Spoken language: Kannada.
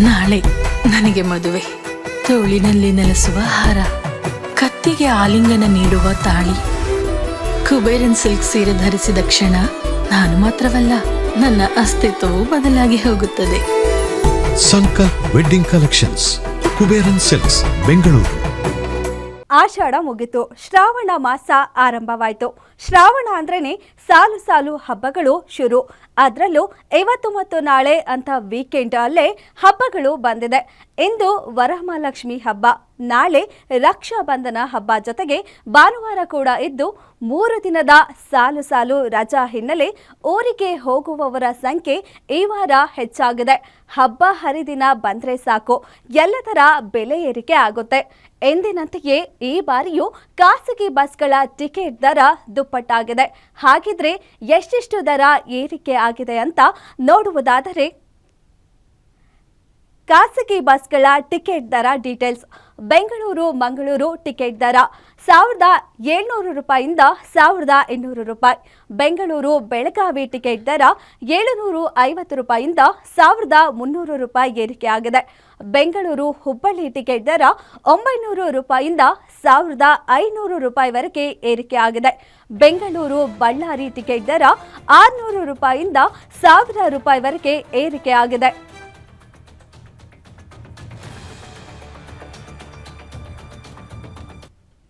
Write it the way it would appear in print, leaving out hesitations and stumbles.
ನಾಳೆ ನನಗೆ ಮದುವೆ. ತೋಳಿನಲ್ಲಿ ನೆಲೆಸುವ ಹಾರ, ಕತ್ತಿಗೆ ಆಲಿಂಗನ ನೀಡುವ ತಾಳಿ. ಕುಬೇರನ್ ಸಿಲ್ಕ್ ಸೀರೆ ಧರಿಸಿದ ಕ್ಷಣ ನಾನು ಮಾತ್ರವಲ್ಲ, ನನ್ನ ಅಸ್ತಿತ್ವವು ಬದಲಾಗಿ ಹೋಗುತ್ತದೆ. Sankalp wedding collections, Kuberan silks, Bengaluru. ಆಷಾಢ ಮುಗಿತು, ಶ್ರಾವಣ ಮಾಸ ಆರಂಭವಾಯಿತು. ಶ್ರಾವಣ ಅಂದ್ರೇನೆ ಸಾಲು ಸಾಲು ಹಬ್ಬಗಳು ಶುರು. ಅದರಲ್ಲೂ ಇವತ್ತು ಮತ್ತು ನಾಳೆ ಅಂತ ವೀಕೆಂಡ್ ಅಲ್ಲೇ ಹಬ್ಬಗಳು ಬಂದಿದೆ. ಇಂದು ವರಮಹಾಲಕ್ಷ್ಮಿ ಹಬ್ಬ, ನಾಳೆ ರಕ್ಷಾ ಬಂಧನ ಹಬ್ಬ, ಜೊತೆಗೆ ಭಾನುವಾರ ಕೂಡ ಇದ್ದು 3 ದಿನದ ಸಾಲು ಸಾಲು ರಜಾ ಹಿನ್ನೆಲೆ ಊರಿಗೆ ಹೋಗುವವರ ಸಂಖ್ಯೆ ಈ ವಾರ ಹೆಚ್ಚಾಗಿದೆ. ಹಬ್ಬ ಹರಿದಿನ ಬಂದ್ರೆ ಸಾಕು, ಎಲ್ಲದರ ಬೆಲೆ ಏರಿಕೆ ಆಗುತ್ತೆ. ಎಂದಿನಂತೆಯೇ ಈ ಬಾರಿಯೂ ಖಾಸಗಿ ಬಸ್ಗಳ ಟಿಕೆಟ್ ದರ ದುಪ್ಪಟ್ಟಾಗಿದೆ. ಹಾಗಿದ್ರೆ ಎಷ್ಟೆಷ್ಟು ದರ ಏರಿಕೆ ಆಗಿದೆ ಅಂತ ನೋಡುವುದಾದರೆ, ಖಾಸಗಿ ಬಸ್ಗಳ ಟಿಕೆಟ್ ದರ ಡೀಟೇಲ್ಸ್. ಬೆಂಗಳೂರು ಮಂಗಳೂರು ಟಿಕೆಟ್ ದರ 1700 ರೂಪಾಯಿಯಿಂದ 1200 ರೂಪಾಯಿ. ಬೆಂಗಳೂರು ಬೆಳಗಾವಿ ಟಿಕೆಟ್ ದರ 750 ರೂಪಾಯಿಯಿಂದ 1300 ರೂಪಾಯಿ ಏರಿಕೆಯಾಗಿದೆ. ಬೆಂಗಳೂರು ಹುಬ್ಬಳ್ಳಿ ಟಿಕೆಟ್ ದರ 900 ರೂಪಾಯಿಯಿಂದ 1500 ರೂಪಾಯಿವರೆಗೆ ಏರಿಕೆಯಾಗಿದೆ. ಬೆಂಗಳೂರು ಬಳ್ಳಾರಿ ಟಿಕೆಟ್ ದರ 600 ರೂಪಾಯಿಯಿಂದ 1000 ರೂಪಾಯಿವರೆಗೆ ಏರಿಕೆಯಾಗಿದೆ.